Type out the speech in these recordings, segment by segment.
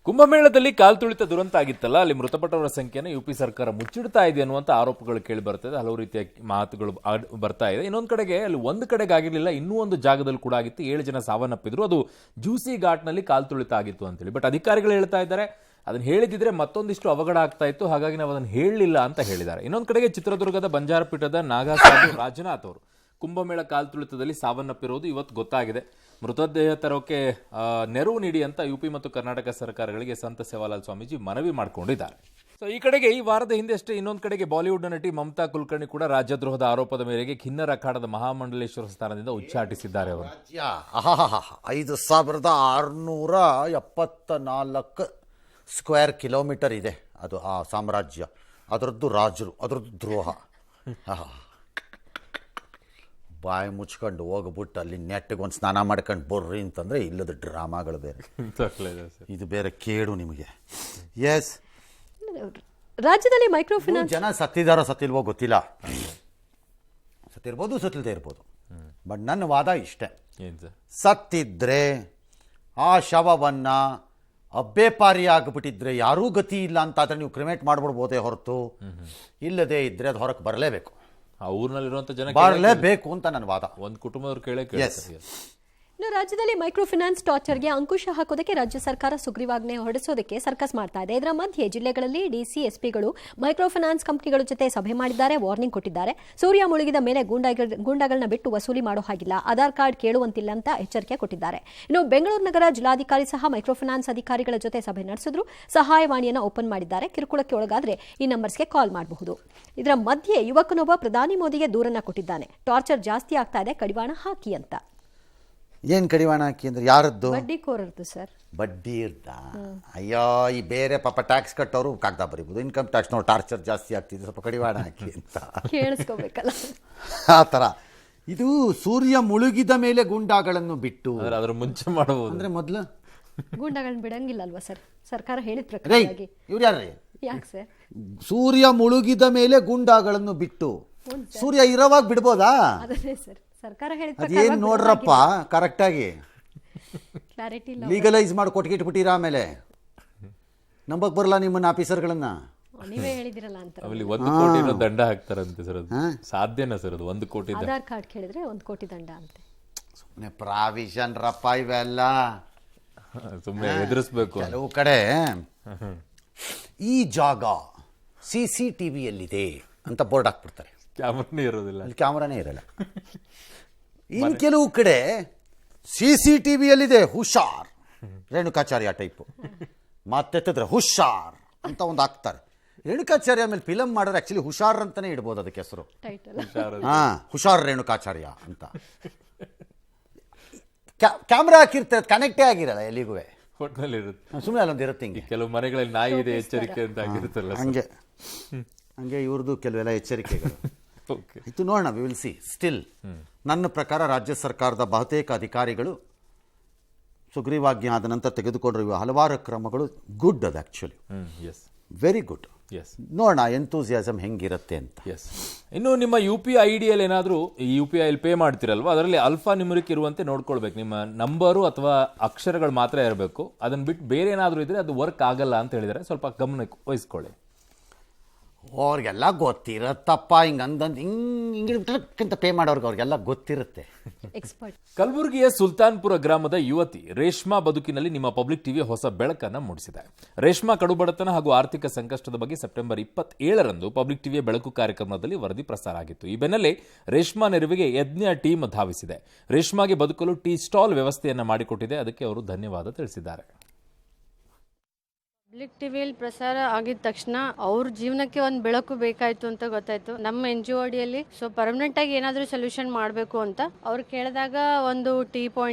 ಕುಂಭಮೇಳದಲ್ಲಿ ಕಾಲ್ತುಳಿತ ದುರಂತ ಆಗಿತ್ತಲ್ಲ, ಅಲ್ಲಿ ಮೃತಪಟ್ಟವರ ಸಂಖ್ಯೆಯನ್ನು ಯುಪಿ ಸರ್ಕಾರ ಮುಚ್ಚಿಡ್ತಾ ಇದೆ ಅನ್ನುವಂಥ ಆರೋಪಗಳು ಕೇಳಿ ಬರ್ತದೆ. ಹಲವು ರೀತಿಯ ಮಾತುಗಳು ಬರ್ತಾ ಇದೆ. ಇನ್ನೊಂದು ಕಡೆಗೆ ಅಲ್ಲಿ ಒಂದು ಕಡೆಗೆ ಆಗಿರಲಿಲ್ಲ, ಇನ್ನೂ ಒಂದು ಜಾಗದಲ್ಲಿ ಕೂಡ ಆಗಿತ್ತು. 7 ಜನ ಸಾವನ್ನಪ್ಪಿದ್ರು. ಅದು ಜೂಸಿ ಘಾಟ್ನಲ್ಲಿ ಕಾಲ್ತುಳಿತ ಆಗಿತ್ತು ಅಂತೇಳಿ. ಬಟ್ ಅಧಿಕಾರಿಗಳು ಹೇಳ್ತಾ ಇದ್ದಾರೆ ಅದನ್ನ ಹೇಳಿದಿದ್ರೆ ಮತ್ತೊಂದಿಷ್ಟು ಅವಘಡ ಆಗ್ತಾ ಇತ್ತು, ಹಾಗಾಗಿ ನಾವು ಅದನ್ನು ಹೇಳಲಿಲ್ಲ ಅಂತ ಹೇಳಿದ್ದಾರೆ. ಇನ್ನೊಂದು ಕಡೆಗೆ ಚಿತ್ರದುರ್ಗದ ಬಂಜಾರಪೀಠದ ನಾಗಾಸಾಧು ರಾಜನಾಥ್ ಅವರು ಕುಂಭಮೇಳ ಕಾಲ್ತುಳಿತದಲ್ಲಿ ಸಾವನ್ನಪ್ಪಿರೋದು ಇವತ್ತು ಗೊತ್ತಾಗಿದೆ. ಮೃತದೇಹ ತರೋಕೆ ನೆರವು ನೀಡಿ ಅಂತ ಯುಪಿ ಮತ್ತು ಕರ್ನಾಟಕ ಸರ್ಕಾರಗಳಿಗೆ ಸಂತ ಸೇವಾಲಾಲ್ ಸ್ವಾಮೀಜಿ ಮನವಿ ಮಾಡಿಕೊಂಡಿದ್ದಾರೆ. ಸೊ ಈ ಕಡೆಗೆ ಈ ವಾರದ ಹಿಂದೆ ಅಷ್ಟೇ ಇನ್ನೊಂದು ಕಡೆಗೆ ಬಾಲಿವುಡ್ ನಟಿ ಮಮತಾ ಕುಲಕರ್ಣಿ ಕೂಡ ರಾಜ್ಯದ್ರೋಹದ ಆರೋಪದ ಮೇರೆಗೆ ಕಿನ್ನರ ಅಖಾಡದ ಮಹಾಮಂಡಲೇಶ್ವರ ಸ್ಥಾನದಿಂದ ಉಚ್ಚಾಟಿಸಿದ್ದಾರೆ. ಅವರು 5674 ಸ್ಕ್ವೇರ್ ಕಿಲೋಮೀಟರ್ ಇದೆ ಅದು ಆ ಸಾಮ್ರಾಜ್ಯ. ಅದರದ್ದು ರಾಜರು, ಅದರದ್ದು ದ್ರೋಹ. ಬಾಯಿ ಮುಚ್ಕೊಂಡು ಹೋಗ್ಬಿಟ್ಟು ಅಲ್ಲಿ ನೆಟ್ಟಿಗೆ ಒಂದು ಸ್ನಾನ ಮಾಡ್ಕೊಂಡು ಬರ್ರಿ ಅಂತಂದರೆ ಇಲ್ಲದ ಡ್ರಾಮಾಗಳು ಬೇರೆ, ಇದು ಬೇರೆ ಕೇಡು ನಿಮಗೆ. ಎಸ್, ರಾಜ್ಯದಲ್ಲಿ ಮೈಕ್ರೋ ಫೈನಾನ್ಸ್ ಜನ ಸತ್ತಿದಾರೋ ಸತ್ತಿಲ್ವೋ ಗೊತ್ತಿಲ್ಲ, ಸತ್ತಿರ್ಬೋದು ಸತ್ತಿಲ್ದೇ ಇರ್ಬೋದು. ಬಟ್ ನನ್ನ ವಾದ ಇಷ್ಟೇ, ಸತ್ತಿದ್ರೆ ಆ ಶವವನ್ನು ಅಬ್ಬೇಪಾರಿ ಆಗಿಬಿಟ್ಟಿದ್ರೆ ಯಾರೂ ಗತಿ ಇಲ್ಲ ಅಂತ ಆದರೆ ನೀವು ಕ್ರಿಮೇಟ್ ಮಾಡ್ಬಿಡ್ಬೋದೇ ಹೊರತು, ಇಲ್ಲದೆ ಇದ್ರೆ ಅದು ಹೊರಗೆ ಬರಲೇಬೇಕು, ಊರಿನಲ್ಲಿರುವಂಥ ಜನ ಬರಲೇಬೇಕು ಅಂತ ನನ್ನ ವಾದ. ಒಂದು ಕುಟುಂಬದವ್ರು ಕೇಳೇ. ಇನ್ನು ರಾಜ್ಯದಲ್ಲಿ ಮೈಕ್ರೋ ಫೈನಾನ್ಸ್ ಟಾರ್ಚರ್ಗೆ ಅಂಕುಶ ಹಾಕೋದಕ್ಕೆ ರಾಜ್ಯ ಸರ್ಕಾರ ಸುಗ್ರೀವಾಜ್ಞೆ ಹೊರಡಿಸೋದಕ್ಕೆ ಸರ್ಕಸ್ ಮಾಡ್ತಾ ಇದೆ. ಇದರ ಮಧ್ಯೆ ಜಿಲ್ಲೆಗಳಲ್ಲಿ ಡಿಸಿ ಎಸ್ಪಿಗಳು ಮೈಕ್ರೋ ಫೈನಾನ್ಸ್ ಕಂಪನಿಗಳ ಜೊತೆ ಸಭೆ ಮಾಡಿದ್ದಾರೆ, ವಾರ್ನಿಂಗ್ ಕೊಟ್ಟಿದ್ದಾರೆ. ಸೂರ್ಯ ಮುಳುಗಿದ ಮೇಲೆ ಗೂಂಡಾಗಳನ್ನ ಬಿಟ್ಟು ವಸೂಲಿ ಮಾಡೋ ಹಾಗಿಲ್ಲ, ಆಧಾರ್ ಕಾರ್ಡ್ ಕೇಳುವಂತಿಲ್ಲ ಅಂತ ಎಚ್ಚರಿಕೆ ಕೊಟ್ಟಿದ್ದಾರೆ. ಇನ್ನು ಬೆಂಗಳೂರು ನಗರ ಜಿಲ್ಲಾಧಿಕಾರಿ ಸಹ ಮೈಕ್ರೋ ಫೈನಾನ್ಸ್ ಅಧಿಕಾರಿಗಳ ಜೊತೆ ಸಭೆ ನಡೆಸಿದ್ರು. ಸಹಾಯವಾಣಿಯನ್ನು ಓಪನ್ ಮಾಡಿದ್ದಾರೆ. ಕಿರುಕುಳಕ್ಕೆ ಒಳಗಾದ್ರೆ ಈ ನಂಬರ್ಸ್ಗೆ ಕಾಲ್ ಮಾಡಬಹುದು. ಇದರ ಮಧ್ಯೆ ಯುವಕನೊಬ್ಬ ಪ್ರಧಾನಿ ಮೋದಿಗೆ ದೂರನ್ನ ಕೊಟ್ಟಿದ್ದಾನೆ. ಟಾರ್ಚರ್ ಜಾಸ್ತಿ ಆಗ್ತಾ ಇದೆ, ಕಡಿವಾಣ ಹಾಕಿ ಅಂತ. ಏನು ಕಡಿವಾಣ ಹಾಕಿ ಅಂದ್ರೆ ಯಾರದ್ದು? ಬಡ್ಡಿಕೋರದ್ದು ಸರ್. ಬಡ್ಡಿ ಇರ್ತಾ? ಅಯ್ಯೋ, ಈ ಬೇರೆ ಪಾಪ ಟ್ಯಾಕ್ಸ್ ಕಟ್ಟೋರು ಕಾಗ್ದ ಬರೀಬೋದು, ಇನ್ಕಮ್ ಟ್ಯಾಕ್ಸ್ ನೋಡಿ ಟಾರ್ಚರ್ ಜಾಸ್ತಿ ಆಗ್ತಿದೆ, ಸ್ವಲ್ಪ ಕಡಿವಾಣ ಹಾಕಿ ಅಂತ ಕೇಳಿಸ್ಕೋಬೇಕಲ್ಲ. ಆ ಥರ ಇದು ಸೂರ್ಯ ಮುಳುಗಿದ ಮೇಲೆ ಗೂಂಡಾಗಳನ್ನು ಬಿಟ್ಟು ಅದರ ಮುಂಚೆ ಮಾಡಬಹುದು ಅಂದ್ರೆ ಮೊದಲು ಗೂಂಡಾಗಳನ್ನ ಬಿಡಂಗಿಲ್ಲ ಅಲ್ವಾ ಸರ್? ಸರ್ಕಾರ ಹೇಳಿದ ಪ್ರಕಾರವಾಗಿ. ಇವ್ರು ಯಾರ್ರೀ? ಯಾಕೆ ಸರ್? ಸೂರ್ಯ ಮುಳುಗಿದ ಮೇಲೆ ಗೂಂಡಾಗಳನ್ನು ಬಿಟ್ಟು ಸೂರ್ಯ ಇರೋವಾಗ ಬಿಡ್ಬೋದಾ? ಅದೇ ಸರ್, ಸರ್ಕಾರ ಹೇಳಿದ ಅದೇನು ನೋಡ್ರಪ್ಪ ಕರೆಕ್ಟಾಗಿ ಕ್ಲಾರಿಟಿ ಇಲ್ಲ. ಲೀಗಲೈಸ್ ಮಾಡಿ ಕೊಟ್ಗಿಟ್ಬಿಟ್ಟಿರ, ಆಮೇಲೆ ನಂಬಕ್ ಬರಲ್ಲ ನಿಮ್ಮನ್ನ ಆಫೀಸರ್ಗಳನ್ನ. ನೀವೇ ಹೇಳಿದಿರಲ್ಲ ಅಂತ. 1 ಕೋಟಿ ದಂಡ ಹಾಕ್ತಾರಂತೆ ಸರ್. ಅದು ಸಾಧ್ಯನಾ ಸರ್? ಅದು 1 ಕೋಟಿ ಆಧಾರ್ ಕಾರ್ಡ್ ಕೇಳಿದ್ರೆ 1 ಕೋಟಿ ದಂಡ ಅಂತೆ. ಸುಮ್ಮನೆ ಪ್ರಾವಿಷನ್ ರಪ್ಪ ಇವೆಲ್ಲ, ಸುಮ್ಮನೆ ಎದುರಿಸ್ಬೇಕು. ಕೆಲವು ಕಡೆ ಈ ಜಾಗ CCTVಯಲ್ಲಿದೆ ಅಂತ ಬೋರ್ಡ್ ಹಾಕ್ಬಿಡ್ತಾರೆ, ಕ್ಯಾಮ್ರಾನೇ ಇರೋದಿಲ್ಲ, ಅಲ್ಲಿ ಕ್ಯಾಮ್ರಾನೇ ಇರಲ್ಲ. ಇನ್ನು ಕೆಲವು ಕಡೆ CCTVಯಲ್ಲಿದೆ, ಹುಷಾರ್, ರೇಣುಕಾಚಾರ್ಯ ಟೈಪು, ಮಾತೆತ್ತಿದ್ರೆ ಹುಷಾರ್ ಅಂತ ಒಂದು ಹಾಕ್ತಾರೆ. ರೇಣುಕಾಚಾರ್ಯ ಮೇಲೆ ಫಿಲಮ್ ಮಾಡಿದ್ರೆ ಆಕ್ಚುಲಿ ಹುಷಾರ್ ಅಂತಾನೆ ಇಡ್ಬೋದು ಅದಕ್ಕೆ ಹೆಸರು. ಹುಷಾರ್ ರೇಣುಕಾಚಾರ್ಯ ಅಂತ ಕ್ಯಾಮ್ರಾ ಹಾಕಿರ್ತಾರೆ, ಕನೆಕ್ಟೇ ಆಗಿರಲ್ಲ ಎಲ್ಲಿಗೂ, ಸುಮ್ಮನೆ ಅಲ್ಲೊಂದು ಇರುತ್ತೆ. ಹಿಂಗೆ ಕೆಲವು ಮನೆಗಳಲ್ಲಿ ನಾಯಿ ಇದೆ ಎಚ್ಚರಿಕೆ ಅಂತ ಆಗಿರುತ್ತಲ್ಲ, ಹಂಗೆ ಹಂಗೆ ಇವ್ರದ್ದು ಕೆಲವೆಲ್ಲ ಎಚ್ಚರಿಕೆಗಳು ಇದು ನೋಡೋಣ. We will see. ಸ್ಟಿಲ್ ನನ್ನ ಪ್ರಕಾರ ರಾಜ್ಯ ಸರ್ಕಾರದ ಬಹುತೇಕ ಅಧಿಕಾರಿಗಳು ಸುಗ್ರೀವಾಜ್ಞೆ ಆದ ನಂತರ ತೆಗೆದುಕೊಂಡಿರುವ ಹಲವಾರು ಕ್ರಮಗಳು ಗುಡ್. ಅದು ಆ್ಯಕ್ಚುಲಿ ವೆರಿ ಗುಡ್. ನೋಡೋಣ ಎಂತೂಸಿಯಾಸಮ್ ಹೆಂಗಿರುತ್ತೆ ಅಂತ. ಇನ್ನು ನಿಮ್ಮ UPI ಐಡಿಯಲ್ಲಿ ಏನಾದರೂ UPI ಪೇ ಮಾಡ್ತಿರಲ್ವ, ಅದರಲ್ಲಿ ಅಲ್ಫಾ ನ್ಯೂಮರಿಕ್ ಇರುವಂತೆ ನೋಡ್ಕೊಳ್ಬೇಕು. ನಿಮ್ಮ ನಂಬರು ಅಥವಾ ಅಕ್ಷರಗಳು ಮಾತ್ರ ಇರಬೇಕು. ಅದನ್ನ ಬಿಟ್ಟು ಬೇರೆ ಏನಾದರೂ ಇದ್ರೆ ಅದು ವರ್ಕ್ ಆಗಲ್ಲ ಅಂತ ಹೇಳಿದರೆ ಸ್ವಲ್ಪ ಗಮನಕ್ಕೆ ವಹಿಸ್ಕೊಳ್ಳಿ. ಅವ್ರಿಗೆಲ್ಲ ಗೊತ್ತಿರತ್ತಪ್ಪ, ಹಿಂಗಂತ ಪೇ ಮಾಡೋರ್ಗೆ ಅವ್ರಿಗೆಲ್ಲ ಗೊತ್ತಿರುತ್ತೆ. ಕಲಬುರಗಿಯ ಸುಲ್ತಾನ್ಪುರ ಗ್ರಾಮದ ಯುವತಿ ರೇಷ್ಮಾ ಬದುಕಿನಲ್ಲಿ ನಿಮ್ಮ ಪಬ್ಲಿಕ್ ಟಿವಿ ಹೊಸ ಬೆಳಕನ್ನು ಮೂಡಿಸಿದೆ. ರೇಷ್ಮಾ ಕಡುಬಡತನ ಹಾಗೂ ಆರ್ಥಿಕ ಸಂಕಷ್ಟದ ಬಗ್ಗೆ ಸೆಪ್ಟೆಂಬರ್ 27ರಂದು ಪಬ್ಲಿಕ್ ಟಿವಿಯ ಬೆಳಕು ಕಾರ್ಯಕ್ರಮದಲ್ಲಿ ವರದಿ ಪ್ರಸಾರ ಆಗಿತ್ತು. ಈ ಬೆನ್ನಲ್ಲೇ ರೇಷ್ಮಾ ನೆರವಿಗೆ ಯಜ್ಞ ಟೀಮ್ ಧಾವಿಸಿದೆ. ರೇಷ್ಮಾಗೆ ಬದುಕಲು ಟೀ ಸ್ಟಾಲ್ ವ್ಯವಸ್ಥೆಯನ್ನು ಮಾಡಿಕೊಟ್ಟಿದೆ. ಅದಕ್ಕೆ ಅವರು ಧನ್ಯವಾದ ತಿಳಿಸಿದ್ದಾರೆ. ಪಬ್ಲಿಕ್ ಟಿವಿಯಲ್ಲಿ ಪ್ರಸಾರ ಆಗಿದ ತಕ್ಷಣ ಅವ್ರ ಜೀವನಕ್ಕೆ ಒಂದು ಬೆಳಕು ಬೇಕಾಯ್ತು ಅಂತ ಗೊತ್ತಾಯ್ತು. ನಮ್ಮ NGO ಅಡಿಯಲ್ಲಿ ಪರ್ಮನೆಂಟ್ ಆಗಿ ಏನಾದರೂ ಸೊಲ್ಯೂಷನ್ ಮಾಡಬೇಕು ಅಂತ ಅವ್ರು ಕೇಳಿದಾಗ ಒಂದು ಟೀ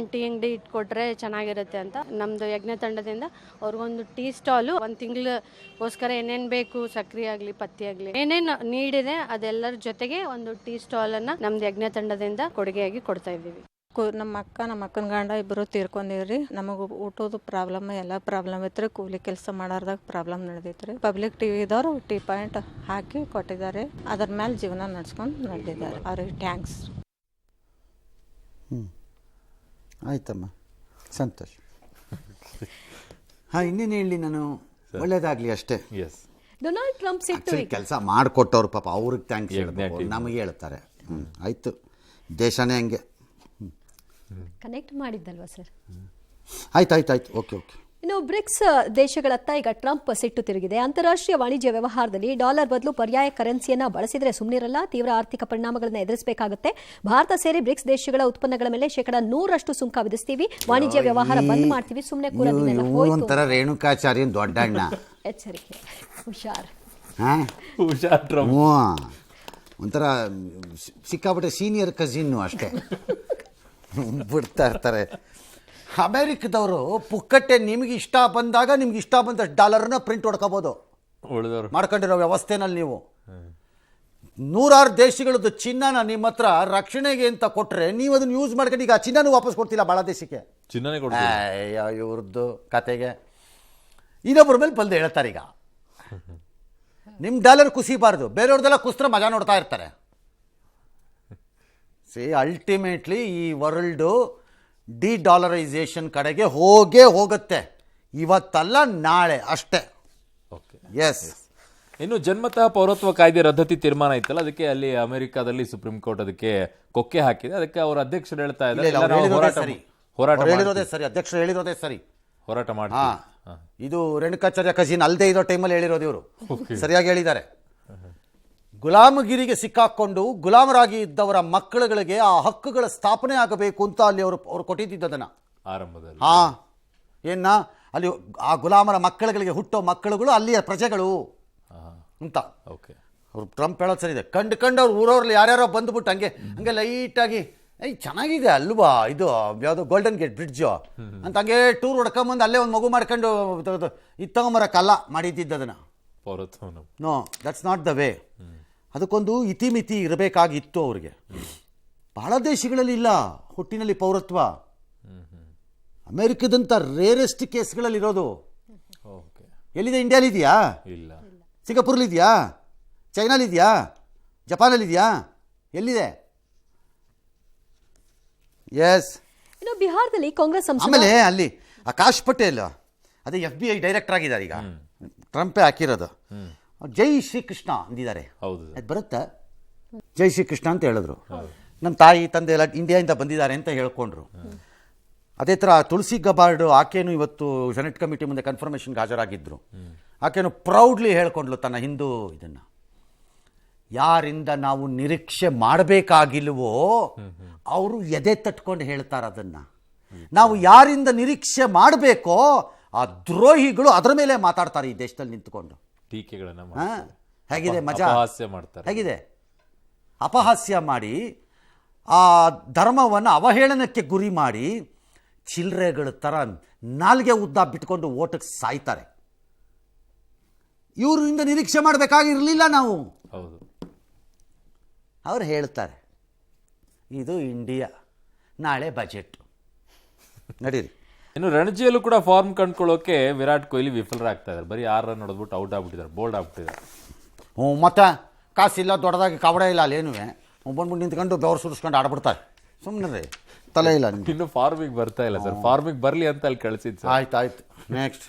ಅಂಗಡಿ ಇಟ್ಕೊಟ್ರೆ ಚೆನ್ನಾಗಿರುತ್ತೆ ಅಂತ ನಮ್ದು ಯಜ್ಞ ತಂಡದಿಂದ ಅವ್ರಿಗೊಂದು ಟೀ ಸ್ಟಾಲು 1 ತಿಂಗಳಿಗೋಸ್ಕರ ಏನೇನು ಬೇಕು, ಸಕ್ರೆ ಆಗಲಿ ಪತ್ತಿ ಆಗಲಿ ಏನೇನು ನೀಡಿದೆ ಅದೆಲ್ಲರ ಜೊತೆಗೆ ಒಂದು ಟೀ ಸ್ಟಾಲನ್ನು ನಮ್ದು ಯಜ್ಞ ತಂಡದಿಂದ ಕೊಡುಗೆಯಾಗಿ ಕೊಡ್ತಾ ಇದ್ದೀವಿ. ನಮ್ಮ ಅಕ್ಕನ ಗಂಡ ಇಬ್ಬರು ತೀರ್ಕೊಂಡಿವ್ರಿ. ನಮಗೆ ಊಟದ ಪ್ರಾಬ್ಲಮ್ ಎಲ್ಲ ಪ್ರಾಬ್ಲಮ್ ಐತ್ರಿ. ಕೂಲಿ ಕೆಲಸ ಮಾಡೋರ್ದಾಗ ಪ್ರಾಬ್ಲಮ್ ನಡೆದೈತ್ರಿ. ಪಬ್ಲಿಕ್ ಟಿವಿದವರು ಟೀ ಪಾಯಿಂಟ್ ಹಾಕಿ ಕೊಟ್ಟಿದ್ದಾರೆ. ಅದ್ರ ಮೇಲೆ ಜೀವನ ನಡ್ಸ್ಕೊಂಡು ನಡೆದಿದ್ದಾರೆ. ಅವ್ರಿಗೆ ಥ್ಯಾಂಕ್ಸ್. ಆಯ್ತಮ್ಮ, ಸಂತೋಷ. ಇನ್ನೇನು ಹೇಳಿ ನಾನು, ಒಳ್ಳೇದಾಗಲಿ ಅಷ್ಟೇ. ಎಸ್. ಡೊನಾಲ್ಡ್ ಟ್ರಂಪ್ ಸಿಟ್ಟು ಆ್ಯಕ್ಚುಲಿ ಕೆಲಸ ಮಾಡಿಕೊಟ್ಟವ್ರು ಪಾಪ, ಅವ್ರಿಗೆ ಥ್ಯಾಂಕ್ಸ್ ಹೇಳ್ಬೇಕು, ನಮಗೆ ಹೇಳ್ತಾರೆ. ಆಯಿತು, ದೇಶನೇ ಹಂಗೆ. ಕನೆಕ್ಟ್ ಮಾಡಿದ್ದಲ್ವಾ ಸರ್? ಆಯ್ತು, ಓಕೆ. ಇನ್ನು ಬ್ರಿಕ್ಸ್ ದೇಶಗಳತ್ತ ಈಗ ಟ್ರಂಪ್ ಸಿಟ್ಟು ತಿರುಗಿದೆ. ಅಂತಾರಾಷ್ಟ್ರೀಯ ವಾಣಿಜ್ಯ ವ್ಯವಹಾರದಲ್ಲಿ ಡಾಲರ್ ಬದಲು ಪರ್ಯಾಯ ಕರೆನ್ಸಿಯನ್ನ ಬಳಸಿದ್ರೆ ಸುಮ್ಮನಿರಲ್ಲ, ತೀವ್ರ ಆರ್ಥಿಕ ಪರಿಣಾಮಗಳನ್ನು ಎದುರಿಸಬೇಕಾಗುತ್ತೆ. ಭಾರತ ಸೇರಿ ಬ್ರಿಕ್ಸ್ ದೇಶಗಳ ಉತ್ಪನ್ನಗಳ ಮೇಲೆ 100% ಸುಂಕ ವಿಧಿಸ್ತೀವಿ, ವಾಣಿಜ್ಯ ವ್ಯವಹಾರ ಬಂದ್ ಮಾಡ್ತೀವಿ, ಸುಮ್ಮನೆ ಕೂರೋದಿಲ್ಲ. ಒಂಥರ ರೇಣುಕಾಚಾರ್ಯನ್ ದೊಡ್ಡ ಅಣ್ಣ. ಎಚ್ಚರಿಕೆ, ಹುಷಾರ್. ಹುಷಾರ್ ಟ್ರಂಪ್. ಒಂಥರ ಸಿಕ್ಕಾಪಟ್ಟೆ ಸೀನಿಯರ್ ಕಸಿನ್ನು ಅಷ್ಟೇ. ಬಿಡ್ತಾ ಇರ್ತಾರೆ. ಅಮೇರಿಕದವರು ಪುಕ್ಕಟ್ಟೆ ನಿಮ್ಗೆ ಇಷ್ಟ ಬಂದಾಗ ನಿಮ್ಗೆ ಇಷ್ಟ ಬಂದಷ್ಟು ಡಾಲರ್ನ ಪ್ರಿಂಟ್ ಹೊಡ್ಕೋಬೋದು. ಉಳಿದವರು ಮಾಡ್ಕೊಂಡಿರೋ ವ್ಯವಸ್ಥೆನಲ್ಲಿ ನೀವು ನೂರಾರು ದೇಶಗಳದ್ದು ಚಿನ್ನನ ನಿಮ್ಮ ಹತ್ರ ರಕ್ಷಣೆಗೆ ಅಂತ ಕೊಟ್ಟರೆ ನೀವು ಅದನ್ನು ಯೂಸ್ ಮಾಡ್ಕೊಂಡು ಈಗ ಚಿನ್ನನೂ ವಾಪಸ್ ಕೊಡ್ತಿಲ್ಲ ಭಾಳ ದೇಶಕ್ಕೆ. ಚಿನ್ನನೇ ಕೊಡ್ತಾರೆ. ಇವ್ರದ್ದು ಕತೆಗೆ ಇನ್ನೊಬ್ಬರ ಮೇಲೆ ಬಂದು ಹೇಳ್ತಾರೆ. ಈಗ ನಿಮ್ಮ ಡಾಲರ್ ಕುಸಿಬಾರ್ದು, ಬೇರೆಯವ್ರದ್ದೆಲ್ಲ ಕುಸ್ತ್ರ ಮಜಾ ನೋಡ್ತಾ ಇರ್ತಾರೆ. ಅಲ್ಟಿಮೇಟ್ಲಿ ಈ ವರ್ಲ್ಡು ಡಿ-ಡಾಲರೈಸೇಷನ್ ಕಡೆಗೆ ಹೋಗುತ್ತೆ, ಇವತ್ತಲ್ಲ ನಾಳೆ ಅಷ್ಟೇ. ಓಕೆ. ಎಸ್. ಇನ್ನು ಜನ್ಮತಃ ಪೌರತ್ವ ಕಾಯ್ದೆ ರದ್ದತಿ ತೀರ್ಮಾನ ಇತ್ತಲ್ಲ, ಅದಕ್ಕೆ ಅಲ್ಲಿ ಅಮೆರಿಕಾದಲ್ಲಿ ಸುಪ್ರೀಂ ಕೋರ್ಟ್ ಅದಕ್ಕೆ ಕೊಕ್ಕೆ ಹಾಕಿದೆ. ಅದಕ್ಕೆ ಅವರ ಅಧ್ಯಕ್ಷರು ಹೇಳ್ತಾ ಇದ್ದಾರೆ ಹೇಳಿರೋದೇ ಸರಿ, ಅಧ್ಯಕ್ಷರು ಹೇಳಿರೋದೇ ಸರಿ, ಹೋರಾಟ ಮಾಡಿ. ಇದು ರೇಣುಕಾಚಾರ್ಯ ಕಜಿನ್ ಅಲ್ಲದೆ ಇರೋ ಟೈಮಲ್ಲಿ ಹೇಳಿರೋದು ಇವರು. ಸರಿಯಾಗಿ ಹೇಳಿದ್ದಾರೆ. ಗುಲಾಮಗಿರಿಗೆ ಸಿಕ್ಕಾಕೊಂಡು ಗುಲಾಮರಾಗಿ ಇದ್ದವರ ಮಕ್ಕಳುಗಳಿಗೆ ಆ ಹಕ್ಕುಗಳ ಸ್ಥಾಪನೆ ಆಗಬೇಕು ಅಂತ ಅಲ್ಲಿ ಅವರು ಕೊಟ್ಟಿದ್ದದನ್ನ ಆರಂಭದಲ್ಲಿ. ಏನ ಅಲ್ಲಿ ಆ ಗುಲಾಮರ ಮಕ್ಕಳುಗಳಿಗೆ ಹುಟ್ಟೋ ಮಕ್ಕಳುಗಳು ಅಲ್ಲಿಯ ಪ್ರಜೆಗಳು ಅಂತ ಅವ್ರು ಟ್ರಂಪ್ ಹೇಳೋದು ಸರಿ ಇದೆ. ಕಂಡು ಅವ್ರು ಊರವ್ರಲ್ಲಿ ಯಾರ್ಯಾರೋ ಬಂದ್ಬಿಟ್ಟು ಹಂಗೆ ಲೈಟಾಗಿ ಚೆನ್ನಾಗಿದೆ ಅಲ್ವಾ ಇದು ಯಾವುದು ಗೋಲ್ಡನ್ ಗೇಟ್ ಬ್ರಿಡ್ಜು ಅಂತ ಹಂಗೆ ಟೂರ್ ಹೊಡ್ಕೊಂಬಂದು ಅಲ್ಲೇ ಒಂದು ಮಗು ಮಾಡ್ಕೊಂಡು ಇದು ತಗೊಂಬರಕ್ಕಲ್ಲ ಮಾಡಿದ್ದದನ್ನು. No, that's not the way. ಅದಕ್ಕೊಂದು ಇತಿಮಿತಿ ಇರಬೇಕಾಗಿತ್ತು ಅವ್ರಿಗೆ. ಬಹಳ ದೇಶಗಳಲ್ಲಿ ಇಲ್ಲ ಹುಟ್ಟಿನಲ್ಲಿ ಪೌರತ್ವ. ಅಮೆರಿಕದಂಥ ರೇರೆಸ್ಟ್ ಕೇಸ್ಗಳಲ್ಲಿ ಇರೋದು. ಎಲ್ಲಿದೆ? ಇಂಡಿಯಾಲಿದೆಯಾ? ಇಲ್ಲ. ಸಿಂಗಾಪುರ್ಲಿದೆಯಾ? ಚೈನಾಲಿದೆಯಾ? ಜಪಾನಲ್ಲಿದೆಯಾ? ಎಲ್ಲಿದೆ? ಎಸ್. ಇನ್ನು ಬಿಹಾರದಲ್ಲಿ ಕಾಂಗ್ರೆಸ್ ಆಮೇಲೆ ಅಲ್ಲಿ ಆಕಾಶ್ ಪಟೇಲ್ ಅದೇ FBI ಡೈರೆಕ್ಟರ್ ಆಗಿದ್ದಾರೆ ಈಗ, ಟ್ರಂಪೇ ಹಾಕಿರೋದು. ಜೈ ಶ್ರೀಕೃಷ್ಣ ಅಂದಿದ್ದಾರೆ. ಅದು ಬರುತ್ತಾ? ಜೈ ಶ್ರೀಕೃಷ್ಣ ಅಂತ ಹೇಳಿದ್ರು. ನಮ್ಮ ತಾಯಿ ತಂದೆ ಎಲ್ಲ ಇಂಡಿಯಾದಿಂದ ಬಂದಿದ್ದಾರೆ ಅಂತ ಹೇಳ್ಕೊಂಡ್ರು. ಅದೇ ಥರ ತುಳಸಿ ಗಬಾರ್ಡ್ ಆಕೆನೂ ಇವತ್ತು ಸೆನೆಟ್ ಕಮಿಟಿ ಮುಂದೆ ಕನ್ಫರ್ಮೇಷನ್ಗೆ ಹಾಜರಾಗಿದ್ದರು. ಆಕೆನು ಪ್ರೌಡ್ಲಿ ಹೇಳ್ಕೊಂಡ್ಲು ತನ್ನ ಹಿಂದೂ ಇದನ್ನು. ಯಾರಿಂದ ನಾವು ನಿರೀಕ್ಷೆ ಮಾಡಬೇಕಾಗಿಲ್ವೋ ಅವರು ಎದೆ ತಟ್ಕೊಂಡು ಹೇಳ್ತಾರೆ ಅದನ್ನು. ನಾವು ಯಾರಿಂದ ನಿರೀಕ್ಷೆ ಮಾಡಬೇಕೋ ಆ ದ್ರೋಹಿಗಳು ಅದರ ಮೇಲೆ ಮಾತಾಡ್ತಾರೆ ಈ ದೇಶದಲ್ಲಿ ನಿಂತ್ಕೊಂಡು. ಹೇಗಿದೆ ಮಜಾ? ಹೇಗಿದೆ? ಅಪಹಾಸ್ಯ ಮಾಡಿ ಆ ಧರ್ಮವನ್ನು ಅವಹೇಳನಕ್ಕೆ ಗುರಿ ಮಾಡಿ ಚಿಲ್ಲರೆಗಳ ಥರ ನಾಲ್ಗೆ ಉದ್ದ ಬಿಟ್ಕೊಂಡು ಓಟಕ್ಕೆ ಸಾಯ್ತಾರೆ. ಇವರಿಂದ ನಿರೀಕ್ಷೆ ಮಾಡಬೇಕಾಗಿರಲಿಲ್ಲ ನಾವು. ಅವ್ರು ಹೇಳ್ತಾರೆ ಇದು ಇಂಡಿಯಾ, ನಾಳೆ ಬಜೆಟ್ ನಡೀರಿ. ಇನ್ನು ರಣಜಿಯಲ್ಲೂ ಕೂಡ ಫಾರ್ಮ್ ಕಂಡುಕೊಳ್ಳೋಕೆ ವಿರಾಟ್ ಕೊಹ್ಲಿ ವಿಫಲರಾಗ್ತಾ ಇದ್ದಾರೆ. ಬರೀ 6 ರನ್ ಹೊಡೆದ್ಬಿಟ್ಟು ಔಟ್ ಆಗ್ಬಿಟ್ಟಿದ್ದಾರೆ, ಬೋಲ್ಡ್ ಆಗ್ಬಿಟ್ಟಿದ್ದಾರೆ. ಮತ್ತೆ ಕಾಸಿಲ್ಲ, ದೊಡ್ಡದಾಗಿ ಕಬಡ ಇಲ್ಲ, ಅಲ್ಲೇನು ಬಂದ್ಬಿಟ್ಟು ನಿಂತ್ಕೊಂಡು ಬೆವರು ಸುರಿಸ್ಕೊಂಡು ಆಡ್ಬಿಡ್ತಾರೆ. ಸುಮ್ಮನೆ ರೀ, ತಲೆ ಇಲ್ಲ. ಇನ್ನು ಫಾರ್ಮಿಗೆ ಬರ್ತಾ ಇಲ್ಲ ಸರ್. ಫಾರ್ಮಿಗೆ ಬರಲಿ ಅಂತ ಅಲ್ಲಿ ಕಳಿಸಿದ್ದು. ಆಯ್ತು ನೆಕ್ಸ್ಟ್.